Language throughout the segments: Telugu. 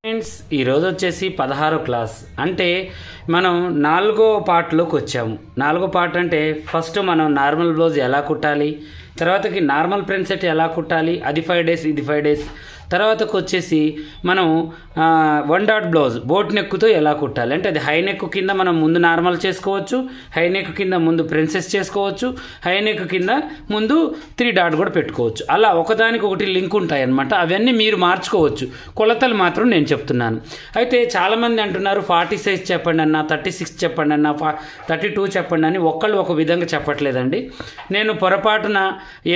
ఫ్రెండ్స్ ఈరోజు వచ్చేసి 16వ క్లాస్ అంటే మనం 4వ పార్ట్లోకి వచ్చాము. 4వ పార్ట్ అంటే ఫస్ట్ మనం నార్మల్ బ్లౌజ్ ఎలా కుట్టాలి, తర్వాతకి నార్మల్ ప్రింట్ సెట్ ఎలా కుట్టాలి, అది 5 డేస్ ఇది 5 డేస్, తర్వాతకు వచ్చేసి మనం 1 డాట్ బ్లౌజ్ బోట్ నెక్తో ఎలా కుట్టాలి అంటే అది హై నెక్ కింద మనం ముందు నార్మల్ చేసుకోవచ్చు, హై నెక్ కింద ముందు ప్రిన్సెస్ చేసుకోవచ్చు, హై నెక్ కింద ముందు 3 డాట్ కూడా పెట్టుకోవచ్చు. అలా ఒకదానికి ఒకటి లింక్ ఉంటాయి అన్నమాట. అవన్నీ మీరు మార్చుకోవచ్చు, కొలతలు మాత్రం నేను చెప్తున్నాను. అయితే చాలామంది అంటున్నారు 40 సైజ్ చెప్పండి అన్న, 36 చెప్పండి అన్న, 32 చెప్పండి అని. ఒక్కళ్ళు ఒక విధంగా చెప్పట్లేదండి. నేను పొరపాటున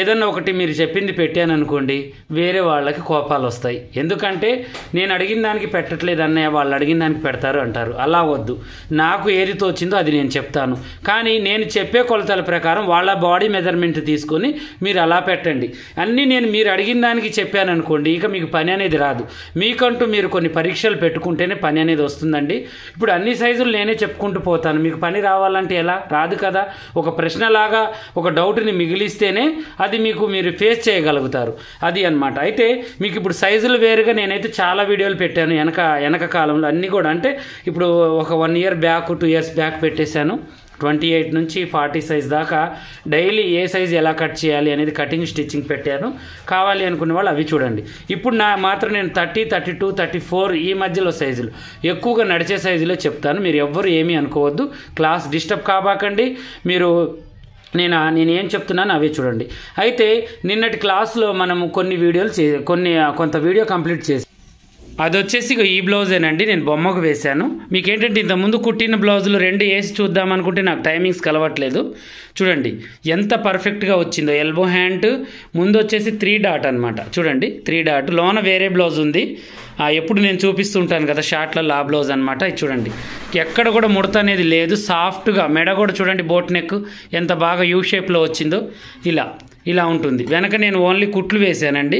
ఏదన్నా ఒకటి మీరు చెప్పింది పెట్టాను అనుకోండి, వేరే వాళ్ళకి కోపాలు వస్తాయి. ఎందుకంటే నేను అడిగిన దానికి పెట్టట్లేదు అన్నయ్య, వాళ్ళు అడిగిన దానికి పెడతారు అంటారు. అలా వద్దు, నాకు ఏది తోచిందో అది నేను చెప్తాను. కానీ నేను చెప్పే కొలతల ప్రకారం వాళ్ళ బాడీ మెజర్మెంట్ తీసుకొని మీరు అలా పెట్టండి. అన్నీ నేను మీరు అడిగిన దానికి చెప్పాను అనుకోండి, ఇక మీకు పని అనేది రాదు. మీకంటూ మీరు కొన్ని పరీక్షలు పెట్టుకుంటేనే పని అనేది వస్తుందండి. ఇప్పుడు అన్ని సైజులు నేనే చెప్పుకుంటూ పోతాను, మీకు పని రావాలంటే ఎలా రాదు కదా. ఒక ప్రశ్నలాగా ఒక డౌట్ని మిగిలిస్తేనే అది మీకు మీరు ఫేస్ చేయగలుగుతారు. అది అన్నమాట. అయితే మీకు ఇప్పుడు సైజులు వేరుగా నేనైతే చాలా వీడియోలు పెట్టాను వెనక కాలంలో అన్నీ కూడా. అంటే ఇప్పుడు ఒక 1 ఇయర్ బ్యాక్ 2 ఇయర్స్ బ్యాక్ పెట్టేశాను. 28 నుంచి 40 సైజ్ దాకా డైలీ ఏ సైజ్ ఎలా కట్ చేయాలి అనేది కటింగ్ స్టిచ్చింగ్ పెట్టాను. కావాలి అనుకునే వాళ్ళు అవి చూడండి. ఇప్పుడు మాత్రం నేను 30, 32, 34 ఈ మధ్యలో సైజులు ఎక్కువగా నడిచే సైజులో చెప్తాను. మీరు ఎవ్వరు ఏమీ అనుకోవద్దు, క్లాస్ డిస్టర్బ్ కాబాకండి. మీరు నేను ఏం చెప్తున్నాను అవే చూడండి. అయితే నిన్నటి క్లాస్లో మనము కొన్ని వీడియోలు కొంత వీడియో కంప్లీట్ చేసి అది వచ్చేసి ఈ బ్లౌజేనండి. నేను బొమ్మకు వేశాను. మీకు ఏంటంటే ఇంతకుముందు కుట్టిన బ్లౌజులు 2 వేసి చూద్దాం అనుకుంటే నాకు టైమింగ్స్ కలవట్లేదు. చూడండి ఎంత పర్ఫెక్ట్గా వచ్చిందో. ఎల్బో హ్యాండ్ ముందు వచ్చేసి 3 డాట్ అనమాట. చూడండి 3 డాట్, లోన వేరే బ్లౌజ్ ఉంది. ఎప్పుడు నేను చూపిస్తుంటాను కదా షార్ట్లలో, ఆ బ్లౌజ్ అనమాట. ఇది చూడండి ఎక్కడ కూడా ముడత అనేది లేదు, సాఫ్ట్గా. మెడ కూడా చూడండి బోట్ నెక్ ఎంత బాగా యూ షేప్లో వచ్చిందో. ఇలా ఉంటుంది. వెనక నేను ఓన్లీ కుట్లు వేసానండి,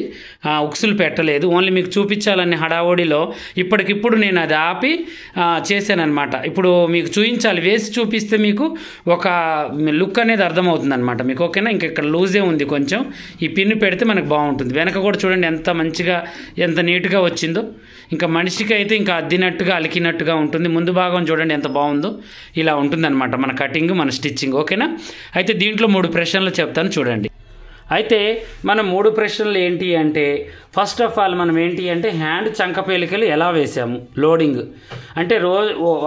ఉక్సులు పెట్టలేదు. ఓన్లీ మీకు చూపించాలని హడావోడిలో ఇప్పటికిప్పుడు నేను అది ఆపి చేశానమాట. ఇప్పుడు మీకు చూపించాలి, వేసి చూపిస్తే మీకు ఒక లుక్ అనేది అర్థమవుతుంది అనమాట మీకు. ఓకేనా? ఇక్కడ లూజే ఉంది కొంచెం, ఈ పిన్ను పెడితే మనకు బాగుంటుంది. వెనక కూడా చూడండి ఎంత మంచిగా ఎంత నీట్గా వచ్చిందో. ఇంకా మనిషికి అయితే ఇంకా అద్దినట్టుగా అలికినట్టుగా ఉంటుంది. ముందు భాగం చూడండి ఎంత బాగుందో. ఇలా ఉంటుందన్నమాట మన కటింగ్, మన స్టిచ్చింగ్. ఓకేనా? అయితే దీంట్లో 3 ప్రశ్నలు చెప్తాను చూడండి. అయితే మనం 3 ప్రశ్నలు ఏంటి అంటే, ఫస్ట్ ఆఫ్ ఆల్ మనం ఏంటి అంటే హ్యాండ్ చంకపేలికలు ఎలా వేసాము, లోడింగ్ అంటే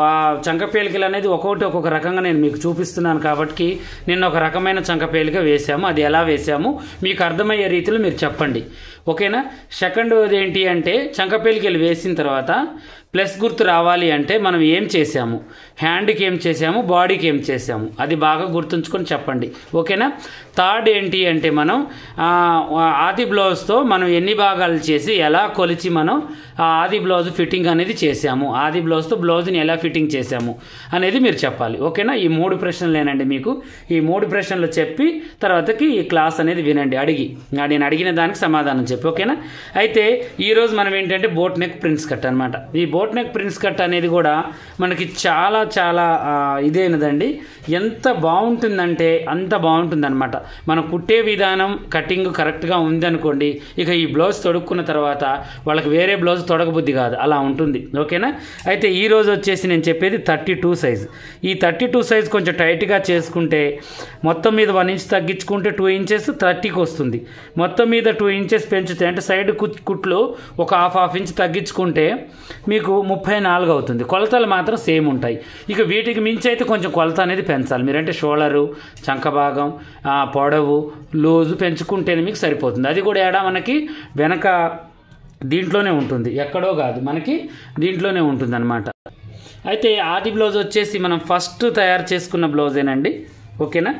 ఆ చంకపేలికలు అనేది ఒక్కొక్క రకంగా నేను మీకు చూపిస్తున్నాను కాబట్టి నిన్న ఒక రకమైన చంకపేలిక వేసాము. అది ఎలా వేసాము మీకు అర్థమయ్యే రీతిలో మీరు చెప్పండి. ఓకేనా? సెకండ్ ఏంటి అంటే చంకపేలికలు వేసిన తర్వాత ప్లస్ గుర్తు రావాలి అంటే మనం ఏం చేసాము, హ్యాండ్కి ఏం చేసాము, బాడీకి ఏం చేసాము, అది బాగా గుర్తుంచుకొని చెప్పండి. ఓకేనా? థర్డ్ ఏంటి అంటే మనం ఆది బ్లౌజ్తో మనం ఎన్ని భాగాలు చేసి ఎలా కొలిచి మనం ఆది బ్లౌజ్ ఫిట్టింగ్ అనేది చేసాము, ఆది బ్లౌజ్తో బ్లౌజ్ని ఎలా ఫిట్టింగ్ చేసాము అనేది మీరు చెప్పాలి. ఓకేనా? ఈ 3 ప్రశ్నలేనండి మీకు. ఈ 3 ప్రశ్నలు చెప్పి తర్వాతకి ఈ క్లాస్ అనేది వినండి. నేను అడిగిన దానికి సమాధానం చెప్పి. ఓకేనా? అయితే ఈరోజు మనం ఏంటంటే బోట్ నెక్ ప్రిన్స్ కట్ అనమాట. ఈ బోట్ నెక్ ప్రిన్స్ కట్ అనేది కూడా మనకి చాలా చాలా ఇదేనదండి. ఎంత బాగుంటుందంటే అంత బాగుంటుందన్నమాట. మనం కుట్టే విధానం కటింగ్ కరెక్ట్గా ఉందనుకోండి, ఇక ఈ బ్లౌజ్ తొడుక్కున్న తర్వాత వాళ్ళకి వేరే బ్లౌజ్ తొడగబుద్ధి కాదు, అలా ఉంటుంది. ఓకేనా? అయితే ఈరోజు వచ్చేసి నేను చెప్పేది 32 సైజ్. ఈ 32 సైజ్ కొంచెం టైట్గా చేసుకుంటే మొత్తం మీద 1 ఇంచ్ తగ్గించుకుంటే 2 ఇంచెస్ 30కి వస్తుంది. మొత్తం మీద 2 ఇంచెస్ పెంచితే అంటే సైడ్ కుట్లు ఒక హాఫ్ ఇంచ్ తగ్గించుకుంటే మీకు 34 అవుతుంది. కొలతలు మాత్రం సేమ్ ఉంటాయి. ఇక వీటికి మించి అయితే కొంచెం కొలత అనేది పెంచాలి. మీరంటే షోల్డరు, చంక భాగం, పొడవు, లూజు పెంచుకుంటేనే మీకు సరిపోతుంది. అది కూడా మనకి వెనక దీంట్లోనే ఉంటుంది, ఎక్కడో కాదు, మనకి దీంట్లోనే ఉంటుంది అనమాట. అయితే ఆది బ్లౌజ్ వచ్చేసి మనం ఫస్ట్ తయారు చేసుకున్న బ్లౌజేనండి. ఓకేనా?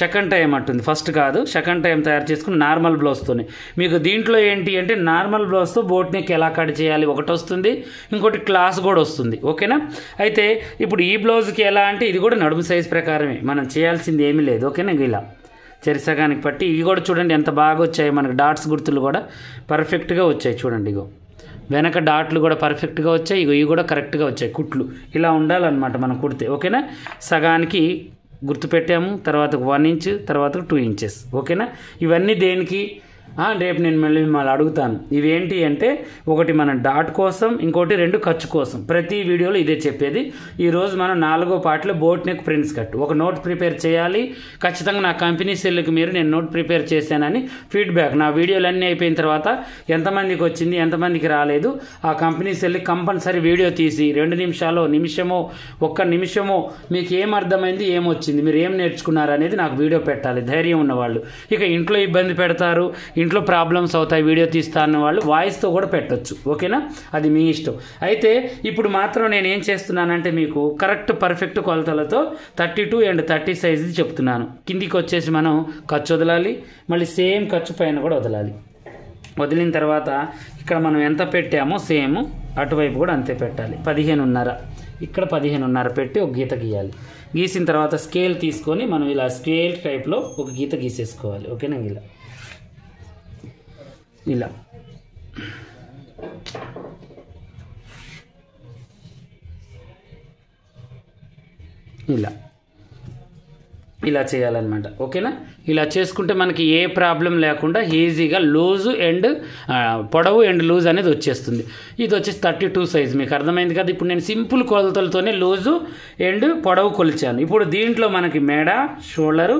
సెకండ్ టైం అంటుంది, ఫస్ట్ కాదు, సెకండ్ టైం తయారు చేసుకుని నార్మల్ బ్లౌజ్తోనే. మీకు దీంట్లో ఏంటి అంటే నార్మల్ బ్లౌజ్తో బోట్ నెక్ ఎలా కట్ చేయాలి ఒకటి వస్తుంది, ఇంకోటి క్లాస్ కూడా వస్తుంది. ఓకేనా? అయితే ఇప్పుడు ఈ బ్లౌజ్కి ఎలా అంటే ఇది కూడా నడుము సైజ్ ప్రకారమే, మనం చేయాల్సింది ఏమీ లేదు. ఓకేనా? ఇలా చెరిసగానికి పట్టి ఇవి కూడా చూడండి ఎంత బాగా వచ్చాయి. మనకు డాట్స్ గుర్తులు కూడా పర్ఫెక్ట్గా వచ్చాయి. చూడండి ఇగో వెనక డాట్లు కూడా పర్ఫెక్ట్గా వచ్చాయి. ఇవి కూడా కరెక్ట్గా వచ్చాయి. కుట్లు ఇలా ఉండాలన్నమాట మనం కుడితే. ఓకేనా? సగానికి గుర్తు పెట్టాము, తర్వాత 1 ఇంచ్, తర్వాత 2 ఇంచెస్. ఓకేనా? ఇవన్నీ దేనికి రేపు నేను మళ్ళీ మిమ్మల్ని అడుగుతాను. ఇవేంటి అంటే ఒకటి మన డాట్ కోసం, ఇంకోటి 2 ఖర్చు కోసం. ప్రతి వీడియోలో ఇదే చెప్పేది. ఈరోజు మనం 4వ పార్ట్లో బోట్ నెక్ ప్రిన్స్ కట్ ఒక నోట్ ప్రిపేర్ చేయాలి. ఖచ్చితంగా నా కంపెనీ సెల్కి మీరు నేను నోట్ ప్రిపేర్ చేశానని ఫీడ్బ్యాక్ నా వీడియోలన్నీ అయిపోయిన తర్వాత ఎంతమందికి వచ్చింది, ఎంతమందికి రాలేదు, ఆ కంపెనీ సెల్కి కంపల్సరీ వీడియో తీసి 2 నిమిషాలు, నిమిషమో, 1 నిమిషమో మీకు ఏం అర్థమైంది, ఏమొచ్చింది, మీరు ఏం నేర్చుకున్నారు అనేది నాకు వీడియో పెట్టాలి. ధైర్యం ఉన్నవాళ్ళు. ఇక ఇంట్లో ఇబ్బంది పెడతారు, ఇంట్లో ప్రాబ్లమ్స్ అవుతాయి, వీడియో తీస్తా అన్న వాళ్ళు వాయిస్తో కూడా పెట్టొచ్చు. ఓకేనా, అది మీ ఇష్టం. అయితే ఇప్పుడు మాత్రం నేను ఏం చేస్తున్నానంటే మీకు కరెక్ట్ పర్ఫెక్ట్ కొలతలతో 32 and 30 సైజు చెప్తున్నాను. కిందికి వచ్చేసి మనం ఖర్చు వదలాలి, మళ్ళీ సేమ్ ఖర్చు పైన కూడా వదలాలి. వదిలిన తర్వాత ఇక్కడ మనం ఎంత పెట్టామో సేమ్ అటువైపు కూడా అంతే పెట్టాలి. 15.5 ఇక్కడ 15.5 పెట్టి ఒక గీత గీయాలి. గీసిన తర్వాత స్కేల్ తీసుకొని మనం ఇలా స్కేల్ టైప్లో ఒక గీత గీసేసుకోవాలి. ఓకేనా, ఇలా ఇలా చేయాలన్నమాట. ఓకేనా, ఇలా చేసుకుంటే మనకి ఏ ప్రాబ్లం లేకుండా ఈజీగా లూజు అండ్ పొడవు అండ్ లూజ్ అనేది వచ్చేస్తుంది. ఇది వచ్చేసి 32 సైజ్. మీకు అర్థమైంది కదా. ఇప్పుడు నేను సింపుల్ కొలతలతోనే లూజు అండ్ పొడవు కొలిచాను. ఇప్పుడు దీంట్లో మనకి మెడ, షోల్డరు,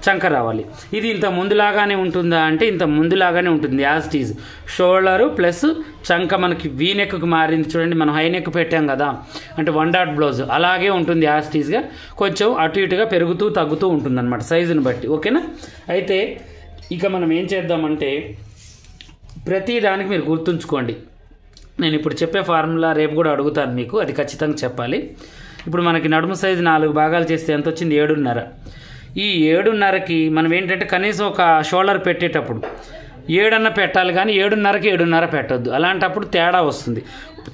చంక రావాలి. ఇది ఇంత ముందులాగానే ఉంటుందా అంటే ఇంత ముందులాగానే ఉంటుంది. As it is shoulder plus చంక మనకి వీ నెక్కు మారింది చూడండి. మనం హై నెక్ పెట్టాం కదా, అంటే 1 డాట్ బ్లౌజ్ అలాగే ఉంటుంది. యాజ్ ఇట్ ఈజ్గా కొంచెం అటు ఇటుగా పెరుగుతూ తగ్గుతూ ఉంటుంది అనమాట సైజుని బట్టి. ఓకేనా, అయితే ఇక మనం ఏం చేద్దామంటే ప్రతి దానికి మీరు గుర్తుంచుకోండి. నేను ఇప్పుడు చెప్పే ఫార్ములా రేపు కూడా అడుగుతాను మీకు, అది ఖచ్చితంగా చెప్పాలి. ఇప్పుడు మనకి నడుము సైజు 4 భాగాలు చేస్తే ఎంత వచ్చింది? 7.5. ఈ 7.5కి మనం ఏంటంటే కనీసం ఒక షోల్డర్ పెట్టేటప్పుడు 7 పెట్టాలి, కానీ 7.5కి 7.5 పెట్టొద్దు. అలాంటప్పుడు తేడా వస్తుంది.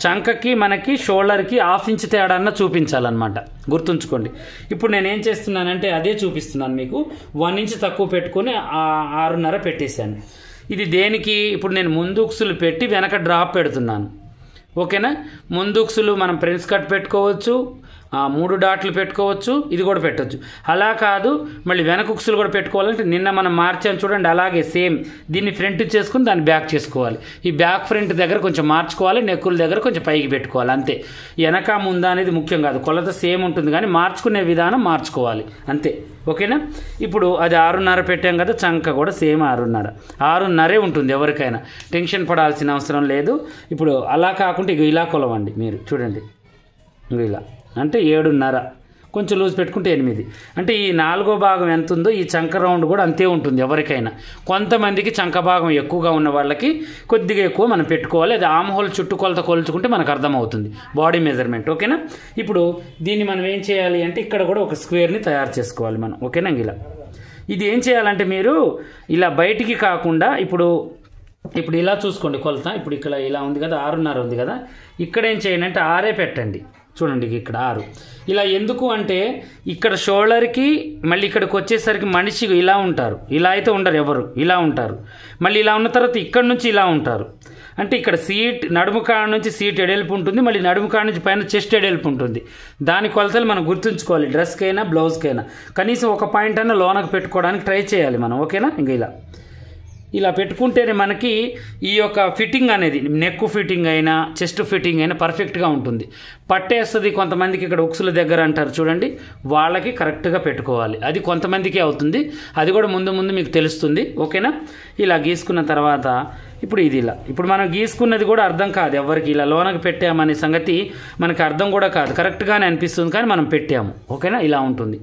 చంకకి మనకి షోల్డర్కి 1/2 ఇంచ్ తేడా చూపించాలన్నమాట. గుర్తుంచుకోండి. ఇప్పుడు నేను ఏం చేస్తున్నానంటే అదే చూపిస్తున్నాను మీకు. 1 ఇంచ్ తక్కువ పెట్టుకొని 6.5 పెట్టేశాను. ఇది దేనికి? ఇప్పుడు నేను ముందు ఉక్సులు పెట్టి వెనక డ్రాప్ పెడుతున్నాను. ఓకేనా, ముందు ఉక్సులు మనం ప్రిన్స్ కట్ పెట్టుకోవచ్చు, 3 డాట్లు పెట్టుకోవచ్చు, ఇది కూడా పెట్టవచ్చు. అలా కాదు మళ్ళీ వెనక ఉక్సులు కూడా పెట్టుకోవాలంటే నిన్న మనం మార్చాను చూడండి, అలాగే సేమ్ దీన్ని ఫ్రంట్ చేసుకుని దాన్ని బ్యాక్ చేసుకోవాలి. ఈ బ్యాక్ ఫ్రంట్ దగ్గర కొంచెం మార్చుకోవాలి, నెక్కుల దగ్గర కొంచెం పైకి పెట్టుకోవాలి, అంతే. వెనక ముందా అనేది ముఖ్యం కాదు, కొలత సేమ్ ఉంటుంది కానీ మార్చుకునే విధానం మార్చుకోవాలి, అంతే. ఓకేనా, ఇప్పుడు అది 6.5 పెట్టాం కదా, చంక కూడా సేమ్ 6.5 ఉంటుంది. ఎవరికైనా టెన్షన్ పడాల్సిన అవసరం లేదు. ఇప్పుడు అలా కాకుండా ఇక ఇలా కొలవండి మీరు చూడండి. ఇలా అంటే 7.5, కొంచెం లూజ్ పెట్టుకుంటే 8. అంటే ఈ 4వ భాగం ఎంత ఉందో ఈ చంక రౌండ్ కూడా అంతే ఉంటుంది ఎవరికైనా. కొంతమందికి చంక భాగం ఎక్కువగా ఉన్న వాళ్ళకి కొద్దిగా ఎక్కువ మనం పెట్టుకోవాలి. అది ఆమ్ హోల్ చుట్టూ కొలత కొలుచుకుంటే మనకు అర్థమవుతుంది బాడీ మెజర్మెంట్. ఓకేనా, ఇప్పుడు దీన్ని మనం ఏం చేయాలి అంటే ఇక్కడ కూడా ఒక స్క్వేర్ని తయారు చేసుకోవాలి మనం. ఓకేనా, ఇలా ఇది ఏం చేయాలంటే మీరు ఇలా బయటికి కాకుండా ఇప్పుడు ఇలా చూసుకోండి కొలత. ఇప్పుడు ఇక్కడ ఇలా ఉంది కదా, 6.5 ఉంది కదా, ఇక్కడ ఏం చేయండి అంటే 6 పెట్టండి. చూడండి ఇక్కడ 6. ఇలా ఎందుకు అంటే ఇక్కడ షోల్డర్కి మళ్ళీ ఇక్కడికి వచ్చేసరికి మనిషి ఇలా ఉంటారు, ఇలా అయితే ఉండరు ఎవరు, ఇలా ఉంటారు. మళ్ళీ ఇలా ఉన్న తర్వాత ఇక్కడ నుంచి ఇలా ఉంటారు. అంటే ఇక్కడ సీట్ నడుము కాడ నుంచి సీట్ ఎడెల్పు ఉంటుంది, మళ్ళీ నడుము కాడ నుంచి పైన చెస్ట్ ఎడెల్పు ఉంటుంది. దాని కొలతలు మనం గుర్తుంచుకోవాలి. డ్రెస్కైనా బ్లౌజ్కైనా కనీసం ఒక పాయింట్ అయినా లోనకు పెట్టుకోవడానికి ట్రై చేయాలి మనం. ఓకేనా, ఇంకా ఇలా పెట్టుకుంటేనే మనకి ఈ యొక్క ఫిట్టింగ్ అనేది నెక్ ఫిట్టింగ్ అయినా చెస్ట్ ఫిట్టింగ్ అయినా పర్ఫెక్ట్గా ఉంటుంది. పట్టేస్తుంది కొంతమందికి ఇక్కడ ఉక్సుల దగ్గర అంటారు చూడండి, వాళ్ళకి కరెక్ట్గా పెట్టుకోవాలి. అది కొంతమందికే అవుతుంది, అది కూడా ముందు మీకు తెలుస్తుంది. ఓకేనా, ఇలా గీసుకున్న తర్వాత ఇప్పుడు ఇది ఇలా ఇప్పుడు మనం గీసుకున్నది కూడా అర్థం కాదు ఎవరికి, ఇలా లోనకి పెట్టామనే సంగతి మనకి అర్థం కూడా కాదు, కరెక్ట్గానే అనిపిస్తుంది కానీ మనం పెట్టాము. ఓకేనా, ఇలా ఉంటుంది.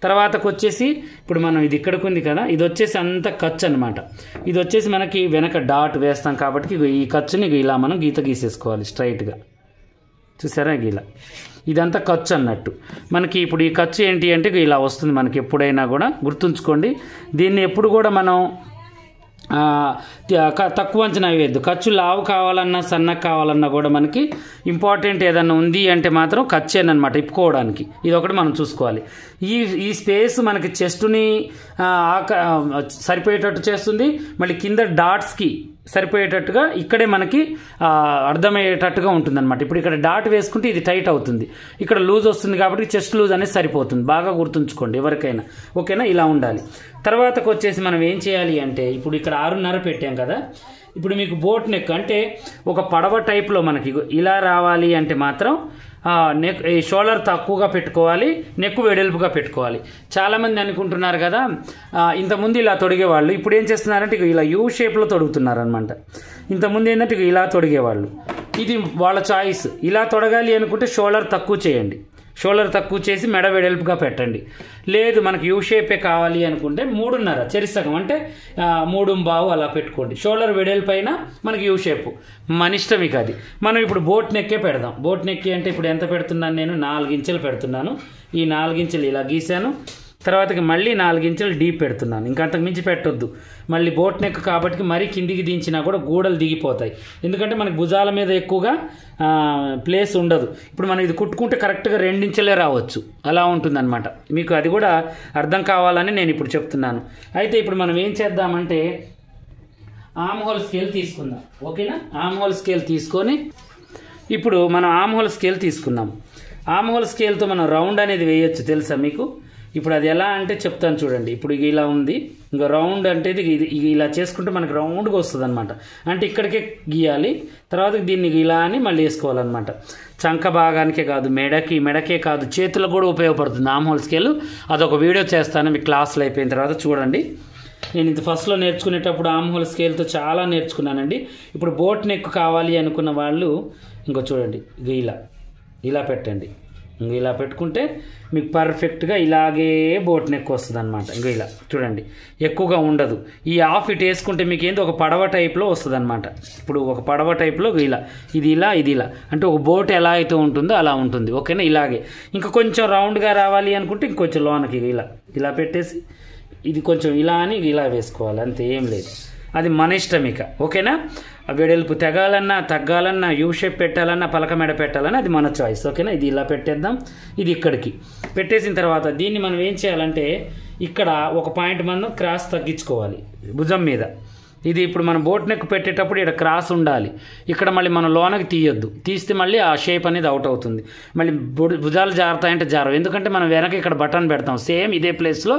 తర్వాతకు వచ్చేసి ఇప్పుడు మనం ఇది ఇక్కడికి ఉంది కదా, ఇది వచ్చేసి అంత ఖర్చు అనమాట. ఇది వచ్చేసి మనకి వెనక డాట్ వేస్తాం కాబట్టి ఈ ఖర్చుని ఇలా మనం గీత గీసేసుకోవాలి స్ట్రైట్గా. చూసారా, ఇలా ఇదంతా ఖర్చు అన్నట్టు. మనకి ఇప్పుడు ఈ ఖర్చు ఏంటి అంటే ఇలా వస్తుంది మనకి ఎప్పుడైనా కూడా. గుర్తుంచుకోండి, దీన్ని ఎప్పుడు కూడా మనం తక్కువ అంచనా వేయద్దు. ఖర్చు లావు కావాలన్నా సన్నగా కావాలన్నా కూడా మనకి ఇంపార్టెంట్ ఏదన్నా ఉంది అంటే మాత్రం ఖర్చేనమాట ఇప్పుకోవడానికి. ఇది ఒకటి మనం చూసుకోవాలి. ఈ స్పేస్ మనకి చెస్ట్ని సరిపోయేటట్టు చేస్తుంది. మళ్ళీ కింద డాట్స్కి సరిపోయేటట్టుగా ఇక్కడే మనకి అర్థమయ్యేటట్టుగా ఉంటుందన్నమాట. ఇప్పుడు ఇక్కడ డాట్ వేసుకుంటే ఇది టైట్ అవుతుంది, ఇక్కడ లూజ్ వస్తుంది కాబట్టి చెస్ట్ లూజ్ అనేది సరిపోతుంది. బాగా గుర్తుంచుకోండి ఎవరికైనా, ఓకేనా? ఇలా ఉండాలి. తర్వాతకు వచ్చేసి మనం ఏం చేయాలి అంటే, ఇప్పుడు ఇక్కడ 6.5 పెట్టాం కదా, ఇప్పుడు మీకు బోట్ నెక్ అంటే ఒక పడవ టైప్లో మనకి ఇలా రావాలి అంటే మాత్రం నెక్ ఈ షోల్డర్ తక్కువగా పెట్టుకోవాలి, నెక్ వెడల్పుగా పెట్టుకోవాలి. చాలామంది అనుకుంటున్నారు కదా, ఇంతకుముందు ఇలా తొడిగేవాళ్ళు, ఇప్పుడు ఏం చేస్తున్నారంటే ఇలా యూ షేప్లో తొడుగుతున్నారు అనమాట. ఇంతకుముందు ఏంటంటే ఇలా తొడిగేవాళ్ళు, ఇది వాళ్ళ చాయిస్. ఇలా తొడగాలి అనుకుంటే షోల్డర్ తక్కువ చేయండి, షోల్డర్ తక్కువ చేసి మెడ వెడల్పుగా పెట్టండి. లేదు మనకు యూ షేపే కావాలి అనుకుంటే 3.5 చెరిసగం అంటే 3.25 అలా పెట్టుకోండి. షోల్డర్ వెడల్పు పైన మనకి యూ షేపు మన ఇష్టం ఇక అది. మనం ఇప్పుడు బోట్ నెక్కే పెడదాం. బోట్ నెక్కి అంటే ఇప్పుడు ఎంత పెడుతున్నాను నేను, 4 ఇంచులు పెడుతున్నాను. ఈ 4 ఇంచులు ఇలా గీసాను, తర్వాతకి మళ్ళీ 4 ఇంచులు డీప్ పెడుతున్నాను. ఇంకా అంతకు మించి పెట్టొద్దు. మళ్ళీ బోట్ నెక్ కాబట్టి మరీ కిందికి దించినా కూడా గూడలు దిగిపోతాయి, ఎందుకంటే మనకి భుజాల మీద ఎక్కువగా ప్లేస్ ఉండదు. ఇప్పుడు మనం ఇది కుట్టుకుంటే కరెక్ట్గా 2 ఇంచులే రావచ్చు, అలా ఉంటుందన్నమాట. మీకు అది కూడా అర్థం కావాలని నేను ఇప్పుడు చెప్తున్నాను. అయితే ఇప్పుడు మనం ఏం చేద్దామంటే ఆర్మ్ హోల్ స్కేల్ తీసుకుందాం, ఓకేనా? ఆర్మ్ హోల్ స్కేల్ తీసుకొని ఇప్పుడు మనం ఆర్మ్ హోల్ స్కేల్ తీసుకున్నాం. ఆర్మ్ హోల్ స్కేల్తో మనం రౌండ్ అనేది వేయొచ్చు, తెలుసా మీకు? ఇప్పుడు అది ఎలా అంటే చెప్తాను చూడండి. ఇప్పుడు ఇలా ఉంది, ఇంకా రౌండ్ అంటే ఇది ఇలా చేసుకుంటే మనకి రౌండ్గా వస్తుంది అనమాట. అంటే ఇక్కడికే గీయాలి, తర్వాత దీన్ని ఇలా అని మళ్ళీ వేసుకోవాలన్నమాట. చంక భాగానికే కాదు, మెడకే కాదు, చేతులకు కూడా ఉపయోగపడుతుంది ఆర్మ్ హోల్ స్కేల్. అదొక వీడియో చేస్తాను, మీ క్లాసులు అయిపోయిన తర్వాత చూడండి. నేను ఇది ఫస్ట్లో నేర్చుకునేటప్పుడు ఆర్మ్ హోల్ స్కేల్తో చాలా నేర్చుకున్నానండి. ఇప్పుడు బోట్ నెక్ కావాలి అనుకున్న వాళ్ళు ఇంకో చూడండి, ఇలా పెట్టండి. ఇలా పెట్టుకుంటే మీకు పర్ఫెక్ట్గా ఇలాగే బోట్ నెక్ వస్తుంది అనమాట. ఇలా చూడండి, ఎక్కువగా ఉండదు. ఈ హాఫ్ ఇట్ వేసుకుంటే మీకు ఏంటి ఒక పడవ టైప్లో వస్తుంది అనమాట. ఇప్పుడు ఒక పడవ టైప్లో ఇది ఇలా అంటే ఒక బోట్ ఎలా అయితే ఉంటుందో అలా ఉంటుంది, ఓకేనా? ఇలాగే ఇంకా కొంచెం రౌండ్గా రావాలి అనుకుంటే ఇంకొంచెం లోనకి ఇలా పెట్టేసి ఇది కొంచెం ఇలా అని ఇలా వేసుకోవాలి, అంతే, ఏం లేదు. అది మన ఇష్టం ఇక, ఓకేనా? వెడల్పు తెగాలన్నా తగ్గాలన్నా యూ షేప్ పెట్టాలన్నా పలక మెడ పెట్టాలన్నా అది మన చాయిస్, ఓకేనా? ఇది ఇలా పెట్టేద్దాం. ఇది ఇక్కడికి పెట్టేసిన తర్వాత దీన్ని మనం ఏం చేయాలంటే ఇక్కడ ఒక పాయింట్ మనం క్రాస్ తగ్గించుకోవాలి భుజం మీద. ఇది ఇప్పుడు మనం బోట్ నెక్ పెట్టేటప్పుడు ఇక్కడ క్రాస్ ఉండాలి, ఇక్కడ మళ్ళీ మనం లోనకి తీయొద్దు. తీస్తే మళ్ళీ ఆ షేప్ అనేది అవుట్ అవుతుంది. మళ్ళీ భుజాలు జారుతాయంటే జారవు, ఎందుకంటే మనం వెనక ఇక్కడ బటన్ పెడతాం. సేమ్ ఇదే ప్లేస్లో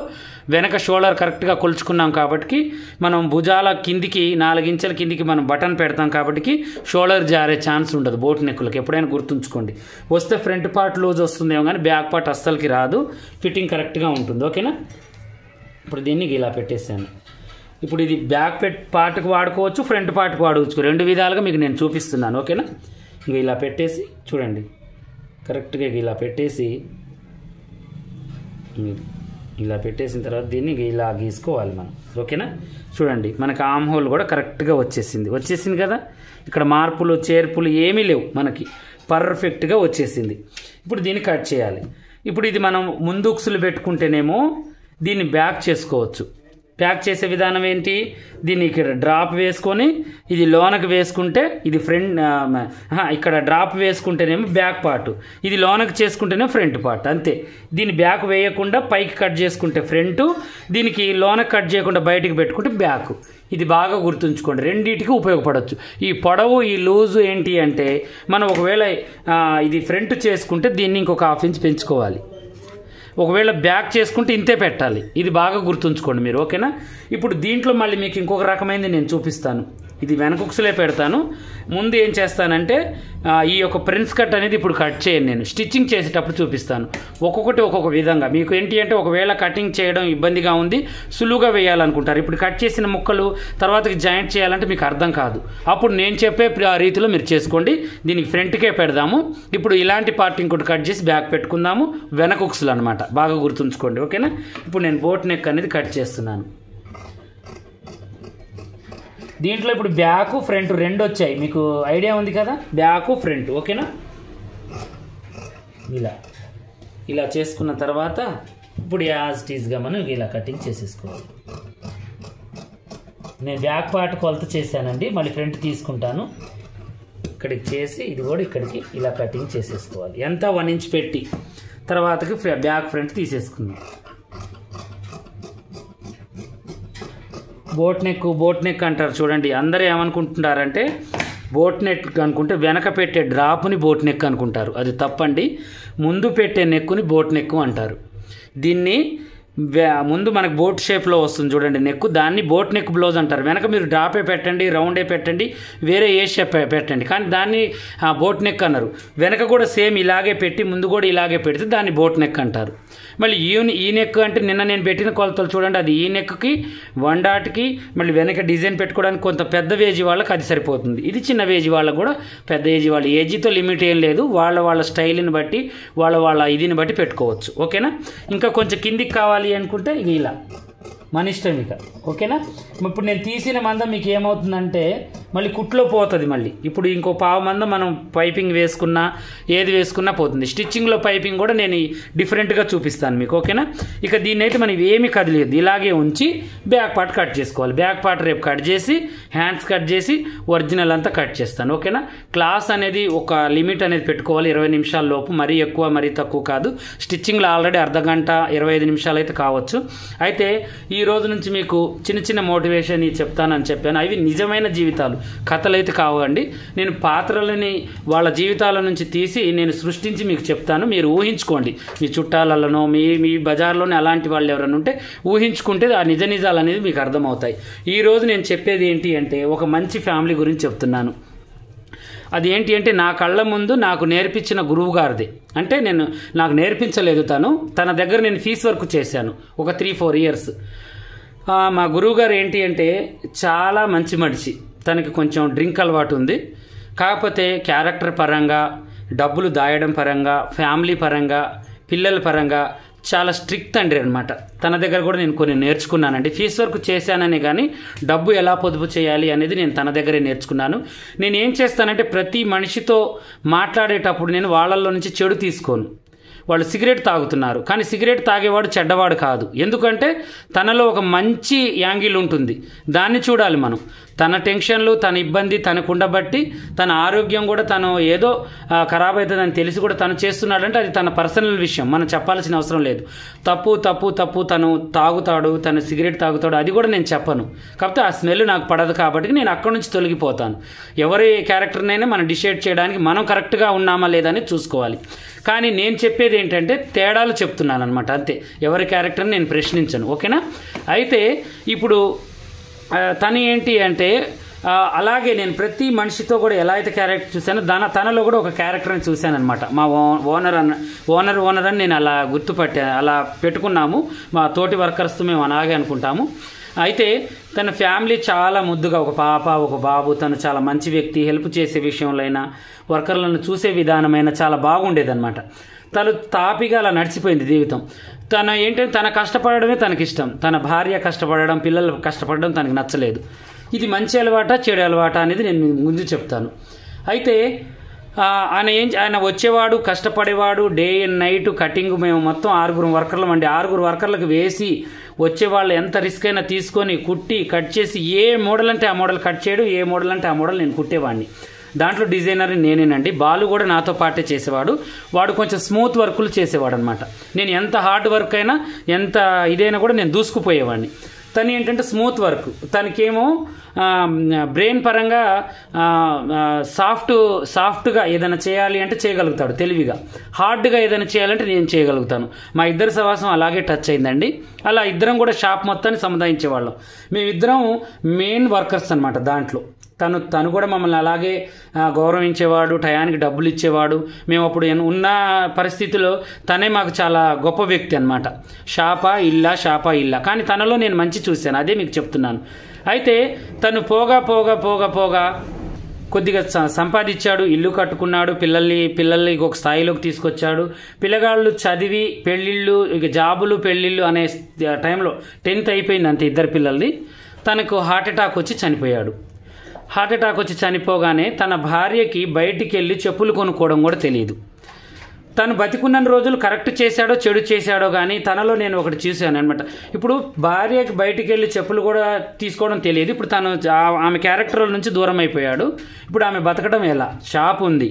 వెనక షోల్డర్ కరెక్ట్గా కొలుచుకున్నాం కాబట్టి మనం భుజాల కిందికి 4 ఇంచుల కిందికి మనం బటన్ పెడతాం కాబట్టి షోల్డర్ జారే ఛాన్స్ ఉండదు బోట్ నెక్కులకి, ఎప్పుడైనా గుర్తుంచుకోండి. వస్తే ఫ్రంట్ పార్ట్ లూజ్ వస్తుందేమో కానీ బ్యాక్ పార్ట్ అస్సలకి రాదు, ఫిట్టింగ్ కరెక్ట్గా ఉంటుంది, ఓకేనా? ఇప్పుడు దీన్ని ఇలా పెట్టేసాను. ఇప్పుడు ఇది బ్యాక్ పార్ట్కి వాడుకోవచ్చు, ఫ్రంట్ పార్ట్కి వాడుకోవచ్చు, 2 విధాలుగా మీకు నేను చూపిస్తున్నాను, ఓకేనా? ఇంకా ఇలా పెట్టేసి చూడండి, కరెక్ట్గా ఇలా పెట్టేసి ఇలా పెట్టేసిన తర్వాత దీన్ని ఇలా గీసుకోవాలి మనం, ఓకేనా? చూడండి మనకి ఆర్మ్ హోల్ కూడా కరెక్ట్గా వచ్చేసింది కదా. ఇక్కడ మార్పులు చేర్పులు ఏమీ లేవు, మనకి పర్ఫెక్ట్గా వచ్చేసింది. ఇప్పుడు దీన్ని కట్ చేయాలి. ఇప్పుడు ఇది మనం ముందు ఉక్సులు పెట్టుకుంటేనేమో దీన్ని బ్యాక్ చేసుకోవచ్చు. ప్యాక్ చేసే విధానం ఏంటి, దీన్ని ఇక్కడ డ్రాప్ వేసుకొని ఇది లోనకి వేసుకుంటే ఇది ఫ్రంట్, ఇక్కడ డ్రాప్ వేసుకుంటేనేమో బ్యాక్ పార్ట్, ఇది లోనకి చేసుకుంటేనే ఫ్రంట్ పార్ట్, అంతే. దీన్ని బ్యాక్ వేయకుండా పైకి కట్ చేసుకుంటే ఫ్రంట్, దీనికి లోనకి కట్ చేయకుండా బయటికి పెట్టుకుంటే బ్యాక్. ఇది బాగా గుర్తుంచుకోండి, రెండింటికి ఉపయోగపడవచ్చు. ఈ పొడవు ఈ లూజు ఏంటి అంటే మనం ఒకవేళ ఇది ఫ్రంట్ చేసుకుంటే దీన్ని ఇంకొక 1/2 ఇంచ్ పెంచుకోవాలి, ఒకవేళ బ్యాక్ చేసుకుంటే ఇంతే పెట్టాలి. ఇది బాగా గుర్తుంచుకోండి మీరు, ఓకేనా? ఇప్పుడు దీంట్లో మళ్ళీ మీకు ఇంకొక రకమైనది నేను చూపిస్తాను. ఇది వెనకొక్సులే పెడతాను. ముందు ఏం చేస్తానంటే ఈ యొక్క ప్రిన్స్ కట్ అనేది ఇప్పుడు కట్ చేయను, నేను స్టిచ్చింగ్ చేసేటప్పుడు చూపిస్తాను. ఒక్కొక్కటి ఒక్కొక్క విధంగా. మీకు ఏంటి అంటే ఒకవేళ కటింగ్ చేయడం ఇబ్బందిగా ఉంది, సులువుగా వేయాలనుకుంటారు, ఇప్పుడు కట్ చేసిన ముక్కలు తర్వాతకి జాయింట్ చేయాలంటే మీకు అర్థం కాదు. అప్పుడు నేను చెప్పే రీతిలో మీరు చేసుకోండి. దీనికి ఫ్రంట్కే పెడదాము. ఇప్పుడు ఇలాంటి పార్ట్ ఇంకోటి కట్ చేసి బ్యాక్ పెట్టుకుందాము, వెనకొక్సులు అనమాట, బాగా గుర్తుంచుకోండి, ఓకేనా? ఇప్పుడు నేను బోట్ నెక్ అనేది కట్ చేస్తున్నాను. దీంట్లో ఇప్పుడు బ్యాక్ ఫ్రంట్ 2 వచ్చాయి, మీకు ఐడియా ఉంది కదా, బ్యాక్ ఫ్రంట్, ఓకేనా? ఇలా చేసుకున్న తర్వాత ఇప్పుడు యాజ్ టీజ్గా మనం ఇలా కటింగ్ చేసేసుకోవాలి. నేను బ్యాక్ పార్ట్ కొలత చేశానండి, మళ్ళీ ఫ్రంట్ తీసుకుంటాను. ఇక్కడికి చేసి ఇది కూడా ఇక్కడికి ఇలా కటింగ్ చేసేసుకోవాలి. ఎంత 1 ఇంచ్ పెట్టి తర్వాతకి బ్యాక్ ఫ్రంట్ తీసేసుకుందాం. బోట్ నెక్ అంటారు చూడండి. అందరూ ఏమనుకుంటున్నారంటే బోట్ నెక్ అనుకుంటే వెనక పెట్టే డ్రాప్ని బోట్ నెక్ అనుకుంటారు. అది తప్పండి. ముందు పెట్టే నెక్కుని బోట్ నెక్ అంటారు. దీన్ని ముందు మనకు బోట్ షేప్లో వస్తుంది చూడండి నెక్, దాన్ని బోట్ నెక్ బ్లౌజ్ అంటారు. వెనక మీరు డ్రాపే పెట్టండి, రౌండే పెట్టండి, వేరే ఏ షేప్ పెట్టండి, కానీ దాన్ని బోట్ నెక్ అన్నారు. వెనక కూడా సేమ్ ఇలాగే పెట్టి ముందు కూడా ఇలాగే పెడితే దాన్ని బోట్ నెక్ అంటారు. మళ్ళీ ఈ నెక్ అంటే నిన్న నేను పెట్టిన కొలతలు చూడండి, అది ఈ నెక్కి 1 డాట్కి మళ్ళీ వెనక డిజైన్ పెట్టుకోవడానికి కొంత పెద్ద వేజీ వాళ్ళకి అది సరిపోతుంది. ఇది చిన్న వేజీ వాళ్ళకు కూడా పెద్ద ఏజీ వాళ్ళు, ఏజీతో లిమిట్ ఏం లేదు, వాళ్ళ స్టైల్ని బట్టి వాళ్ళ ఇదిని బట్టి పెట్టుకోవచ్చు. ఓకేనా? ఇంకా కొంచెం కిందికి కావాలి అనుకుంటే ఇలా మన ఇష్టం ఇక. ఓకేనా? ఇప్పుడు నేను తీసిన మందం మీకు ఏమవుతుందంటే మళ్ళీ కుట్లో పోతుంది. మళ్ళీ ఇప్పుడు ఇంకో పావు మందం మనం పైపింగ్ వేసుకున్నా ఏది వేసుకున్నా పోతుంది. స్టిచ్చింగ్లో పైపింగ్ కూడా నేను డిఫరెంట్గా చూపిస్తాను మీకు. ఓకేనా? ఇక దీన్ని అయితే మనం ఏమీ కదిలేదు, ఇలాగే ఉంచి బ్యాక్ పార్ట్ కట్ చేసుకోవాలి. బ్యాక్ పార్ట్ రేపు కట్ చేసి హ్యాండ్స్ కట్ చేసి ఒరిజినల్ అంతా కట్ చేస్తాను. ఓకేనా? క్లాస్ అనేది ఒక లిమిట్ అనేది పెట్టుకోవాలి, 20 నిమిషాల లోపు, మరీ ఎక్కువ మరీ తక్కువ కాదు. స్టిచ్చింగ్లో ఆల్రెడీ అర్ధగంట 25 నిమిషాలు అయితే కావచ్చు. అయితే ఈ రోజు నుంచి మీకు చిన్న చిన్న మోటివేషన్ చెప్తానని చెప్పాను. అవి నిజమైన జీవితాలు, కథలు అయితే కావండి. నేను పాత్రలని వాళ్ళ జీవితాల నుంచి తీసి నేను సృష్టించి మీకు చెప్తాను. మీరు ఊహించుకోండి, మీ చుట్టాలలోనో మీ బజార్లోనే అలాంటి వాళ్ళు ఎవరైనా ఉంటే ఊహించుకుంటే ఆ నిజాలు అనేది మీకు అర్థమవుతాయి. ఈరోజు నేను చెప్పేది ఏంటి అంటే ఒక మంచి ఫ్యామిలీ గురించి చెప్తున్నాను. అది ఏంటి అంటే నా కళ్ళ ముందు నాకు నేర్పించిన గురువు గారిది. అంటే నాకు నేర్పించలేదు, తన దగ్గర నేను ఫీస్ వర్క్ చేశాను ఒక 3-4 ఇయర్స్. మా గురువుగారు ఏంటి అంటే చాలా మంచి మనిషి. తనకి కొంచెం డ్రింక్ అలవాటు ఉంది, కాకపోతే క్యారెక్టర్ పరంగా, డబ్బులు దాయడం పరంగా, ఫ్యామిలీ పరంగా, పిల్లల పరంగా చాలా స్ట్రిక్ట్ అండి అనమాట. తన దగ్గర కూడా నేను కొన్ని నేర్చుకున్నానండి. ఫీస్ వర్క్ చేశానని కానీ డబ్బు ఎలా పొదుపు చేయాలి అనేది నేను తన దగ్గరే నేర్చుకున్నాను. నేను ఏం చేస్తానంటే ప్రతి మనిషితో మాట్లాడేటప్పుడు నేను వాళ్ళల్లో నుంచి చెడు తీసుకోను. వాళ్ళు సిగరెట్ తాగుతున్నారు, కానీ సిగరెట్ తాగేవాడు చెడ్డవాడు కాదు. ఎందుకంటే తనలో ఒక మంచి యాంగిల్ ఉంటుంది, దాన్ని చూడాలి మనం. తన టెన్షన్లు, తన ఇబ్బంది తనకు ఉండబట్టి, తన ఆరోగ్యం కూడా తను ఏదో ఖరాబ్ అవుతుందని తెలిసి కూడా తను చేస్తున్నాడంటే అది తన పర్సనల్ విషయం, మనం చెప్పాల్సిన అవసరం లేదు. తప్పు తను తాగుతాడు, తను సిగరెట్ తాగుతాడు, అది కూడా నేను చెప్పను. కాకపోతే ఆ స్మెల్ నాకు పడదు కాబట్టి నేను అక్కడి నుంచి తొలగిపోతాను. ఎవరి క్యారెక్టర్నైనా మనం డిసైడ్ చేయడానికి మనం కరెక్ట్గా ఉన్నామా లేదని చూసుకోవాలి. కానీ నేను చెప్పేది ఏంటంటే తేడాలు చెప్తున్నాను అనమాట, అంతే. ఎవరి క్యారెక్టర్ని నేను ప్రశ్నించను. ఓకేనా? అయితే ఇప్పుడు తను ఏంటి అంటే అలాగే నేను ప్రతి మనిషితో కూడా ఎలా అయితే క్యారెక్టర్ చూశానో తనలో కూడా ఒక క్యారెక్టర్ని చూశాను అనమాట. మా ఓనర్ అని నేను అలా అలా పెట్టుకున్నాము. మా తోటి వర్కర్స్తో మేము అలాగే అనుకుంటాము. అయితే తన ఫ్యామిలీ చాలా ముద్దుగా, ఒక పాప ఒక బాబు, తను చాలా మంచి వ్యక్తి. హెల్ప్ చేసే విషయంలో అయినా, వర్కర్లను చూసే విధానమైనా చాలా బాగుండేదన్నమాట. తను తాపిగా అలా నడిచిపోయింది జీవితం. తన ఏంటంటే తన కష్టపడడమే తనకిష్టం. తన భార్య కష్టపడడం, పిల్లలు కష్టపడడం తనకు నచ్చలేదు. ఇది మంచి అలవాటా చెడు అలవాటా అనేది నేను ముందు చెప్తాను. అయితే ఆయన వచ్చేవాడు, కష్టపడేవాడు, డే అండ్ నైట్ కటింగ్. మేము మొత్తం 6 వర్కర్లు అండి. 6 వర్కర్లకు వేసి వచ్చేవాళ్ళు ఎంత రిస్క్ అయినా తీసుకొని కుట్టి కట్ చేసి ఏ మోడల్ అంటే ఆ మోడల్ కట్ చేయడం, ఏ మోడల్ అంటే ఆ మోడల్ నేను కుట్టేవాడిని. దాంట్లో డిజైనర్ నేనేనండి. బాలు కూడా నాతో పాటే చేసేవాడు. వాడు కొంచెం స్మూత్ వర్కులు చేసేవాడు అనమాట. నేను ఎంత హార్డ్ వర్క్ అయినా, ఎంత ఇదైనా కూడా నేను దూసుకుపోయేవాడిని. తను ఏంటంటే స్మూత్ వర్క్. తనకేమో బ్రెయిన్ పరంగా సాఫ్ట్గా ఏదైనా చేయాలి అంటే చేయగలుగుతాడు తెలివిగా. హార్డ్గా ఏదైనా చేయాలంటే నేను చేయగలుగుతాను. మా ఇద్దరి సవాసం అలాగే టచ్ అయిందండి. అలా ఇద్దరం కూడా షాప్ మొత్తాన్ని సముదాయించేవాళ్ళం. మేమిద్దరం మెయిన్ వర్కర్స్ అనమాట దాంట్లో. తను కూడా మమ్మల్ని అలాగే గౌరవించేవాడు, టయానికి డబ్బులు ఇచ్చేవాడు. మేము అప్పుడు ఉన్న పరిస్థితిలో తనే మాకు చాలా గొప్ప వ్యక్తి అనమాట. షాపా ఇల్లా కానీ తనలో నేను మంచి చూశాను, అదే మీకు చెప్తున్నాను. అయితే తను పోగా కొద్దిగా సంపాదించాడు, ఇల్లు కట్టుకున్నాడు, పిల్లల్ని ఒక స్థాయిలోకి తీసుకొచ్చాడు. పిల్లగాళ్ళు చదివి పెళ్ళిళ్ళు, ఇక జాబులు పెళ్ళిళ్ళు అనే టైంలో 10th అయిపోయింది అంతే ఇద్దరు పిల్లల్ని. తనకు హార్ట్ అటాక్ వచ్చి చనిపోయాడు. హార్ట్ అటాక్ వచ్చి చనిపోగానే తన భార్యకి బయటికి వెళ్ళి చెప్పులు కొనుక్కోవడం కూడా తెలియదు. తను బతికున్న రోజులు కరెక్ట్ చేశాడో చెడు చేశాడో కానీ తనలో నేను ఒకటి చూశాను అనమాట. ఇప్పుడు భార్యకి బయటికి వెళ్ళి చెప్పులు కూడా తీసుకోవడం తెలియదు. ఇప్పుడు తను ఆమె క్యారెక్టర్ నుంచి దూరం అయిపోయాడు. ఇప్పుడు ఆమె బతకడం ఎలా? షాప్ ఉంది,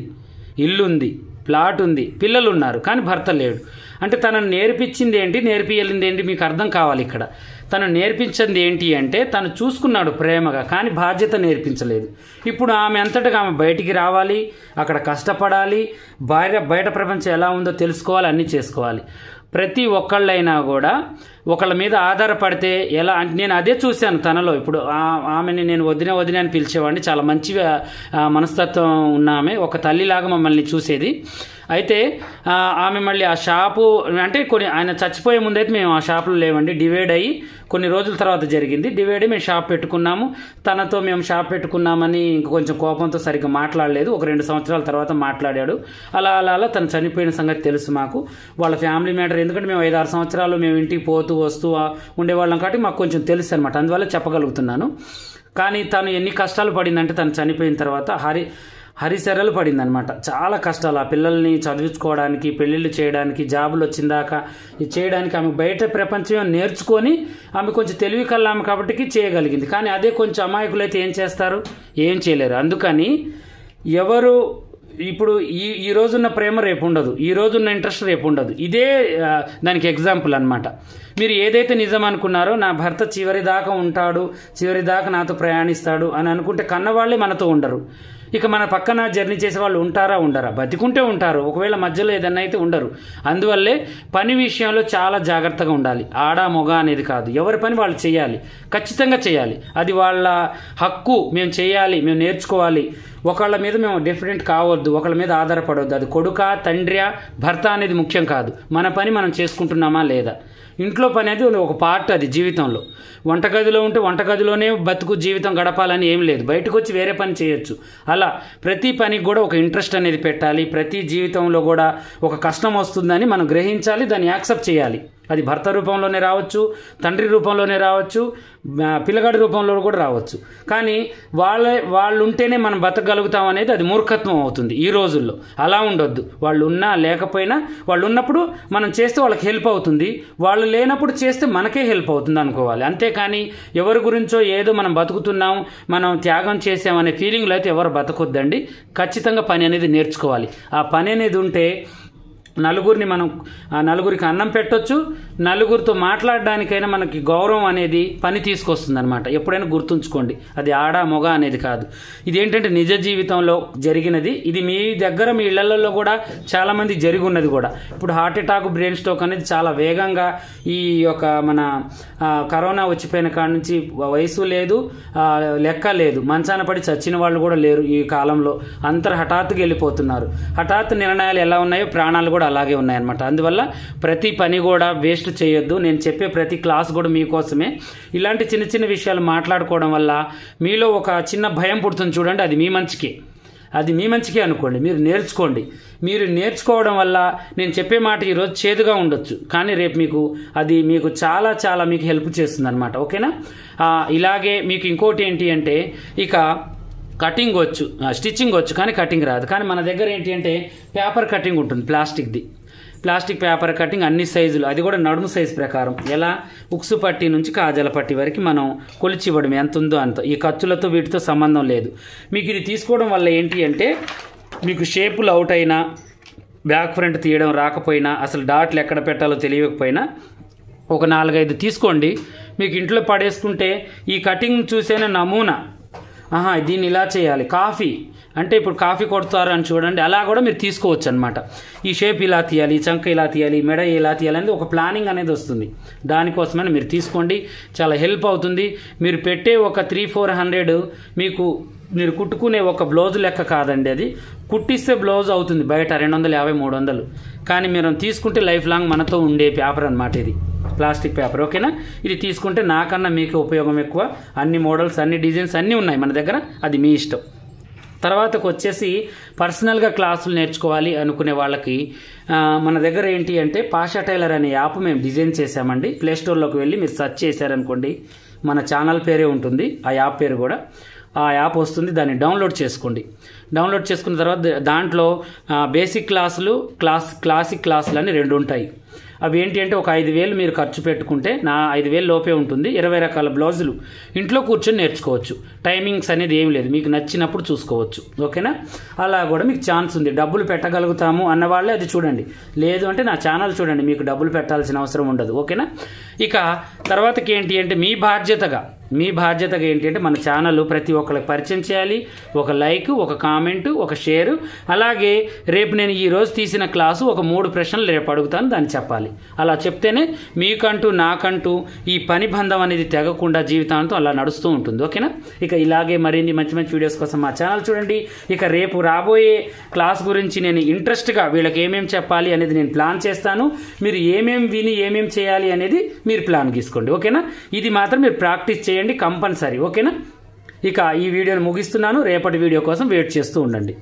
ఇల్లు ఉంది, ప్లాట్ ఉంది, పిల్లలు ఉన్నారు, కానీ భర్త లేడు. అంటే తనను నేర్పించింది ఏంటి, నేర్పియలింది ఏంటి మీకు అర్థం కావాలి ఇక్కడ. తను నేర్పించింది ఏంటి అంటే తను చూసుకున్నాడు ప్రేమగా, కానీ బాధ్యత నేర్పించలేదు. ఇప్పుడు ఆమె అంతటా ఆమె బయటికి రావాలి, అక్కడ కష్టపడాలి, బయట ప్రపంచం ఎలా ఉందో తెలుసుకోవాలి, అన్నీ చేసుకోవాలి. ప్రతి ఒక్కళ్ళైనా కూడా ఒకళ్ళ మీద ఆధారపడితే ఎలా అంటే నేను అదే చూశాను తనలో. ఇప్పుడు ఆమెని నేను వదిన అని పిలిచేవాడిని, చాలా మంచి మనస్తత్వం ఉన్న ఆమె, ఒక తల్లిలాగా మమ్మల్ని చూసేది. అయితే ఆమె మళ్ళీ ఆ షాపు అంటే ఆయన చచ్చిపోయే ముందైతే మేము ఆ షాపులో లేవండి, డివైడ్ అయ్యి కొన్ని రోజుల తర్వాత జరిగింది. డివైడ్ అయ్యి మేము షాప్ పెట్టుకున్నాము. తనతో మేము షాప్ పెట్టుకున్నామని కొంచెం కోపంతో సరిగ్గా మాట్లాడలేదు. ఒక 2 సంవత్సరాల తర్వాత మాట్లాడాడు. అలా తను చనిపోయిన సంగతి తెలుసు మాకు. వాళ్ళ ఫ్యామిలీ మ్యాటర్, ఎందుకంటే మేము 5-6 సంవత్సరాలు మేము ఇంటికి పోతూ వస్తూ ఉండేవాళ్ళం కాబట్టి మాకు కొంచెం తెలుసు అనమాట, అందువల్ల చెప్పగలుగుతున్నాను. కానీ తను ఎన్ని కష్టాలు పడిందంటే తను చనిపోయిన తర్వాత హరిశరలు పడిందనమాట. చాలా కష్టాలు, ఆ పిల్లల్ని చదివించుకోవడానికి, పెళ్ళిళ్ళు చేయడానికి, జాబులు వచ్చిందాకా ఇది చేయడానికి ఆమె బయట ప్రపంచం నేర్చుకొని ఆమె కొంచెం తెలివి కల్లా ఆమె కాబట్టి చేయగలిగింది. కానీ అదే కొంచెం అమాయకులైతే ఏం చేస్తారు? ఏం చేయలేరు. అందుకని ఎవరు ఇప్పుడు ఈ రోజున్న ప్రేమ రేపు ఉండదు, ఈ రోజున్న ఇంట్రెస్ట్ రేపు ఉండదు. ఇదే దానికి ఎగ్జాంపుల్ అనమాట. మీరు ఏదైతే నిజం అనుకున్నారో, నా భర్త చివరి దాకా ఉంటాడు, చివరి దాకా నాతో ప్రయాణిస్తాడు అని అనుకుంటే కన్నవాళ్ళే మనతో ఉండరు. ఇక మన పక్కన జర్నీ చేసే వాళ్ళు ఉంటారా? ఉండరా? బతికుంటే ఉంటారు, ఒకవేళ మధ్యలో ఏదన్నా అయితే ఉండరు. అందువల్లే పని విషయంలో చాలా జాగ్రత్తగా ఉండాలి. ఆడ మొగ అనేది కాదు, ఎవరి పని వాళ్ళు చేయాలి, ఖచ్చితంగా చేయాలి. అది వాళ్ళ హక్కు. మేము చేయాలి, మేము నేర్చుకోవాలి. ఒకళ్ళ మీద మేము డిఫరెంట్ కావద్దు, ఒకళ్ళ మీద ఆధారపడవద్దు. అది కొడుకా, తండ్రియా, భర్త అనేది ముఖ్యం కాదు. మన పని మనం చేసుకుంటున్నామా లేదా? ఇంట్లో పని అనేది ఒక పార్ట్, అది జీవితంలో. వంటగదిలో ఉంటే వంటగదిలోనే బతుకు జీవితం గడపాలని ఏం లేదు, బయటకు వచ్చి వేరే పని చేయొచ్చు. అలా ప్రతి పనికి కూడా ఒక ఇంట్రెస్ట్ అనేది పెట్టాలి. ప్రతి జీవితంలో కూడా ఒక కష్టం వస్తుందని మనం గ్రహించాలి, దాన్ని యాక్సెప్ట్ చేయాలి. అది భర్త రూపంలోనే రావచ్చు, తండ్రి రూపంలోనే రావచ్చు, పిల్లగాడి రూపంలో కూడా రావచ్చు. కానీ వాళ్ళు ఉంటేనే మనం బతకగలుగుతాం అనేది అది మూర్ఖత్వం అవుతుంది ఈ రోజుల్లో. అలా ఉండొద్దు. వాళ్ళు ఉన్నా లేకపోయినా, వాళ్ళు ఉన్నప్పుడు మనం చేస్తే వాళ్ళకి హెల్ప్ అవుతుంది, వాళ్ళు లేనప్పుడు చేస్తే మనకే హెల్ప్ అవుతుంది అనుకోవాలి. అంతేకాని ఎవరి గురించో ఏదో మనం బతుకుతున్నాం, మనం త్యాగం చేసామనే ఫీలింగ్లో అయితే ఎవరు బతకొద్దండి. ఖచ్చితంగా పని అనేది నేర్చుకోవాలి. ఆ పని అనేది ఉంటే నలుగురికి అన్నం పెట్టొచ్చు, నలుగురితో మాట్లాడడానికైనా మనకి గౌరవం అనేది పని తీసుకొస్తుంది అనమాట. ఎప్పుడైనా గుర్తుంచుకోండి, అది ఆడ మొగ అనేది కాదు. ఇదేంటంటే నిజ జీవితంలో జరిగినది. ఇది మీ దగ్గర మీ ఇళ్లలో కూడా చాలామంది జరిగి ఉన్నది కూడా. ఇప్పుడు హార్ట్ అటాక్, బ్రెయిన్ స్ట్రోక్ అనేది చాలా వేగంగా ఈ యొక్క మన కరోనా వచ్చిపోయిన కాడ నుంచి వయసు లేదు, లెక్క లేదు, మంచాన పడి చచ్చిన వాళ్ళు కూడా లేరు ఈ కాలంలో. అందరూ హఠాత్తుగా వెళ్ళిపోతున్నారు. హఠాత్తు నిర్ణయాలు ఎలా ఉన్నాయో ప్రాణాలు కూడా అలాగే ఉన్నాయన్నమాట. అందువల్ల ప్రతి పని కూడా వేస్ట్ చేయొద్దు. నేను చెప్పే ప్రతి క్లాస్ కూడా మీకోసమే. ఇలాంటి చిన్న చిన్న విషయాలు మాట్లాడుకోవడం వల్ల మీలో ఒక చిన్న భయం పుడుతుంది చూడండి, అది మీ మంచికే అనుకోండి. మీరు నేర్చుకోండి. మీరు నేర్చుకోవడం వల్ల నేను చెప్పే మాట ఈరోజు చేదుగా ఉండొచ్చు, కానీ రేపు మీకు చాలా చాలా మీకు హెల్ప్ చేస్తుంది అనమాట. ఓకేనా? ఇలాగే మీకు ఇంకోటి ఏంటి అంటే, ఇక కటింగ్ వచ్చు, స్టిచ్చింగ్ వచ్చు, కానీ కటింగ్ రాదు. కానీ మన దగ్గర ఏంటి అంటే పేపర్ కటింగ్ ఉంటుంది, ప్లాస్టిక్ పేపర్ కటింగ్ అన్ని సైజులు, అది కూడా నడుము సైజు ప్రకారం. ఎలా? ఉక్సు పట్టి నుంచి కాజల పట్టి వరకు మనం కొలిచి ఇవ్వడం, ఎంత ఉందో అంత. ఈ ఖర్చులతో వీటితో సంబంధం లేదు. మీకు ఇది తీసుకోవడం వల్ల ఏంటి అంటే, మీకు షేపులు అవుట్ అయినా, బ్యాక్ ఫ్రంట్ తీయడం రాకపోయినా, అసలు డాట్లు ఎక్కడ పెట్టాలో తెలియకపోయినా ఒక 4-5 తీసుకోండి. మీకు ఇంట్లో పడేసుకుంటే ఈ కటింగ్ చూసేనా నమూనా, దీన్ని ఇలా చేయాలి. కాఫీ అంటే ఇప్పుడు కాఫీ కొడతారు అని చూడండి, అలా కూడా మీరు తీసుకోవచ్చు అనమాట. ఈ షేప్ ఇలా తీయాలి, ఈ చంక ఇలా తీయాలి, మెడ ఇలా తీయాలి అనేది ఒక ప్లానింగ్ అనేది వస్తుంది. దానికోసమైనా మీరు తీసుకోండి, చాలా హెల్ప్ అవుతుంది. మీరు పెట్టే ఒక 300-400 మీరు కుట్టుకునే ఒక బ్లౌజ్ లెక్క కాదండి, అది కుట్టిస్తే బ్లౌజ్ అవుతుంది బయట 250-300. కానీ మీరు తీసుకుంటే లైఫ్ లాంగ్ మనతో ఉండే పేపర్ అనమాట, ఇది ప్లాస్టిక్ పేపర్. ఓకేనా? ఇది తీసుకుంటే నాకన్నా మీకు ఉపయోగం ఎక్కువ. అన్ని మోడల్స్, అన్ని డిజైన్స్ అన్నీ ఉన్నాయి మన దగ్గర, అది మీ ఇష్టం. తర్వాతకు వచ్చేసి పర్సనల్గా క్లాసులు నేర్చుకోవాలి అనుకునే వాళ్ళకి మన దగ్గర ఏంటి అంటే పాషా టైలర్ అనే యాప్ మేము డిజైన్ చేశామండి. ప్లేస్టోర్లోకి వెళ్ళి మీరు సెర్చ్ చేశారనుకోండి, మన ఛానల్ పేరే ఉంటుంది, ఆ యాప్ పేరు కూడా. ఆ యాప్ వస్తుంది, దాన్ని డౌన్లోడ్ చేసుకోండి. డౌన్లోడ్ చేసుకున్న తర్వాత దాంట్లో బేసిక్ క్లాసులు, క్లాసిక్ క్లాసులు అని 2 ఉంటాయి. అవి ఏంటి అంటే ఒక 5,000 మీరు ఖర్చు పెట్టుకుంటే 5,000 లోపే ఉంటుంది. 20 రకాల బ్లౌజులు ఇంట్లో కూర్చొని నేర్చుకోవచ్చు. టైమింగ్స్ అనేది ఏం లేదు, మీకు నచ్చినప్పుడు చూసుకోవచ్చు. ఓకేనా? అలా కూడా మీకు ఛాన్స్ ఉంది. డబ్బులు పెట్టగలుగుతాము అన్న వాళ్ళే అది చూడండి, లేదు అంటే నా ఛానల్ చూడండి, మీకు డబ్బులు పెట్టాల్సిన అవసరం ఉండదు. ఓకేనా? ఇక తర్వాతకి ఏంటి అంటే మీ బాధ్యతగా ఏంటి అంటే మన ఛానల్ ప్రతి ఒక్కరికి పరిచయం చేయాలి. ఒక లైక్, ఒక కామెంట్, ఒక షేర్. అలాగే రేపు నేను ఈరోజు తీసిన క్లాసు ఒక 3 ప్రశ్నలు రేపు అడుగుతాను, దాన్ని చెప్పాలి. అలా చెప్తేనే మీకంటూ నాకంటూ ఈ పని బంధం అనేది తెగకుండా జీవితాంతం అలా నడుస్తూ ఉంటుంది. ఓకేనా? ఇక ఇలాగే మరిన్ని మంచి మంచి వీడియోస్ కోసం మా ఛానల్ చూడండి. ఇక రేపు రాబోయే క్లాస్ గురించి నేను ఇంట్రెస్ట్గా వీళ్ళకి ఏమేమి చెప్పాలి అనేది నేను ప్లాన్ చేస్తాను. మీరు ఏమేమి విని ఏమేమి చేయాలి అనేది మీరు ప్లాన్ గీసుకోండి. ఓకేనా? ఇది మాత్రం మీరు ప్రాక్టీస్ చేయండి కంపల్సరీ. ఓకేనా? ఇక ఈ వీడియోని ముగిస్తున్నాను. రేపటి వీడియో కోసం వెయిట్ చేస్తూ ఉండండి.